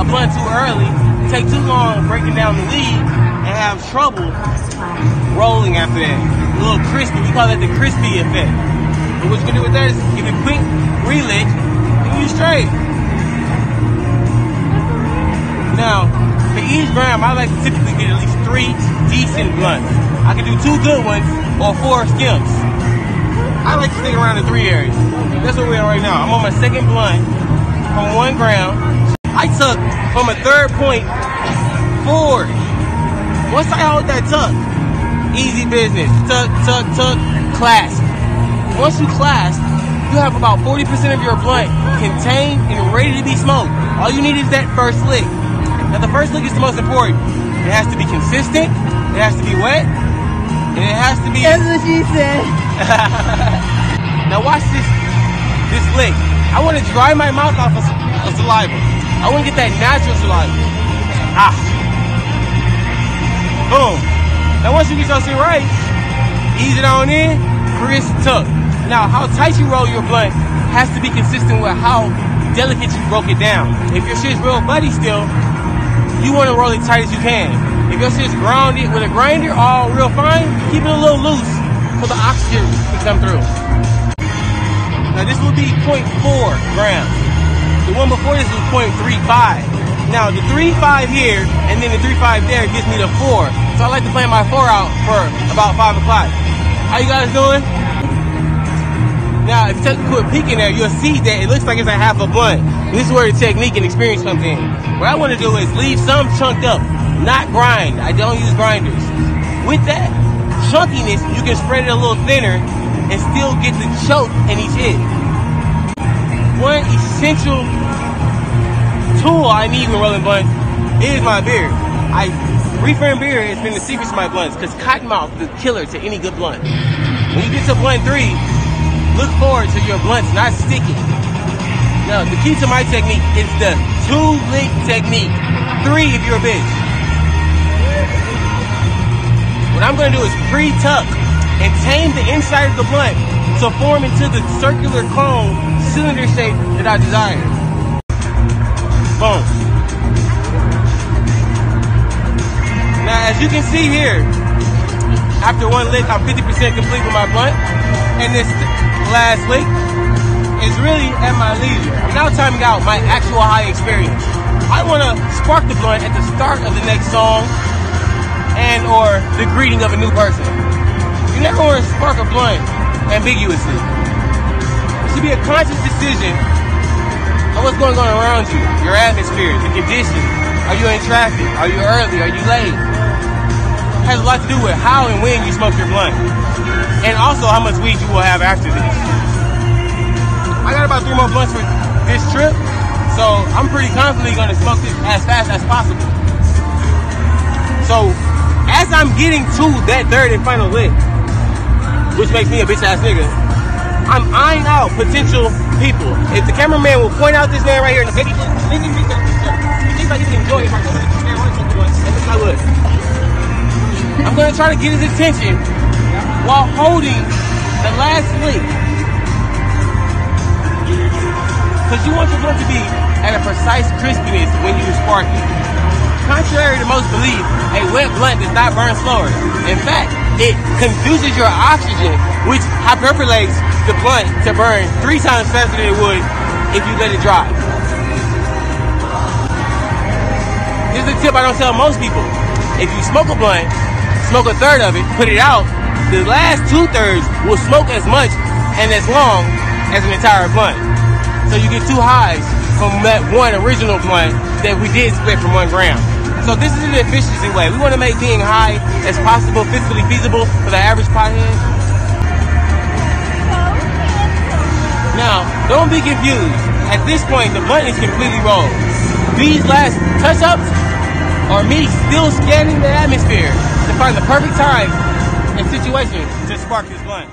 blunt too early, take too long breaking down the weed, and have trouble rolling after that. A little crispy. We call that the crispy effect. But what you can do with that is give it a quick relit and you straight. Now, for each gram, I like to typically get at least 3 decent blunts. I can do 2 good ones or 4 skims. I like to stick around the 3 areas. That's where we are right now. I'm on my second blunt from 1 gram. I took from a 3rd point forward. Once I hold that tuck, easy business. Tuck, tuck, tuck, clasp. Once you clasp, you have about 40% of your blunt contained and ready to be smoked. All you need is that first lick. Now the first lick is the most important. It has to be consistent, it has to be wet, and it has to be... That's what she said. Now watch this lick. I want to dry my mouth off of saliva. I want to get that natural saliva. Ah. Boom. Now once you get your shit right, ease it on in, crisp tuck. Now how tight you roll your blunt has to be consistent with how delicate you broke it down. If your shit's real buddy still, you want to roll it tight as you can. If your shit's grounded with a grinder, all real fine, keep it a little loose so the oxygen can come through. Now this will be 0.4 grams. The one before this was 0.35. Now the 3.5 here and then the 3.5 there gives me the 4. So I like to plan my 4 out for about 5 o'clock. How you guys doing? Now if you take a quick peek in there, you'll see that it looks like it's a half a blunt. This is where the technique and experience comes in. What I want to do is leave some chunked up, not grind. I don't use grinders. With that chunkiness, you can spread it a little thinner and still get the choke in each hit. One essential tool I need when rolling blunts is my beard. Reefer and beer has been the secret to my blunts because cottonmouth is the killer to any good blunt. When you get to blunt 3, look forward to your blunts not sticking. Now, the key to my technique is the 2-lick technique. 3 if you're a bitch. What I'm going to do is pre-tuck and tame the inside of the blunt to form into the circular cone cylinder shape that I desire. Boom. Now, as you can see here, after 1 lick, I'm 50% complete with my blunt. And this last lick is really at my leisure. I'm now timing out my actual high experience. I want to spark the blunt at the start of the next song and or the greeting of a new person. You never want to spark a blunt ambiguously. It should be a conscious decision on what's going on around you, your atmosphere, the conditions. Are you in traffic? Are you early? Are you late? It has a lot to do with how and when you smoke your blunt. And also how much weed you will have after this. I got about 3 more blunts for this trip, so I'm pretty confidently going to smoke this as fast as possible. So, as I'm getting to that 3rd and final lick, which makes me a bitch ass nigga, I'm eyeing out potential people. If the cameraman will point out this man right here, maybe he thinks like he can enjoy it. I would. I'm going to try to get his attention while holding the last lick. Because you want your blunt to be at a precise crispiness when you spark it. Contrary to most belief, a wet blunt does not burn slower. In fact, it conduces your oxygen, which hyperpolates the blunt to burn 3 times faster than it would if you let it dry. Here's a tip I don't tell most people. If you smoke a blunt, smoke a 1/3 of it, put it out, the last 2/3 will smoke as much and as long as an entire blunt. So you get 2 highs from that one original blunt that we did split from 1 gram. So this is an efficiency way. We want to make being high as possible, physically feasible for the average pothead. Now, don't be confused. At this point, the blunt is completely rolled. These last touch-ups are me still scanning the atmosphere to find the perfect time and situation to spark this blunt.